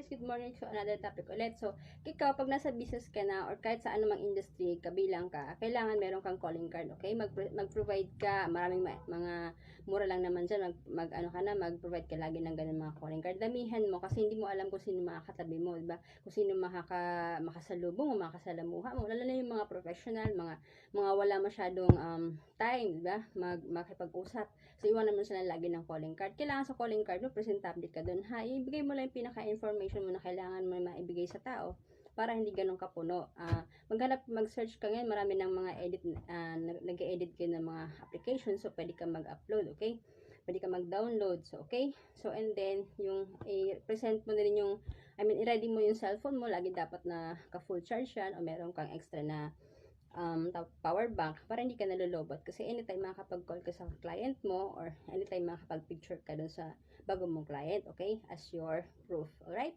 Guys, good morning to another topic ulit. So, ikaw, pag nasa business ka na or kahit sa anumang industry, kabilang ka, kailangan meron kang calling card, okay? Mag-provide ka, maraming mga mura lang naman dyan, mag-provide ka lagi ng ganun mga calling card. Damihan mo kasi hindi mo alam kung sino makakatabi mo, diba? Kung sino makasalubong o makasalamuha mo, lalo na yung mga professional, mga wala masyadong time, diba? Makipag-usap. So, iwanan mo sila lagi ng calling card. Kailangan sa calling card mo, presentable ka dun, ha? Ibigay mo lang yung pinaka-information mo na kailangan mo maibigay sa tao para hindi ganun kapuno. Mag-search ka ngayon, marami ng mga nag-edit kayo ng mga applications, so pwede ka mag-upload, okay? Pwede ka mag-download, so okay? So, and then, i-present mo na rin i-ready mo yung cellphone mo, lagi dapat na ka-full charge yan, o meron kang extra na power bank para hindi ka nalulobot kasi anytime makakapag-call ka sa client mo or anytime makakapag-picture ka dun sa bago mong client, okay, as your proof. Alright,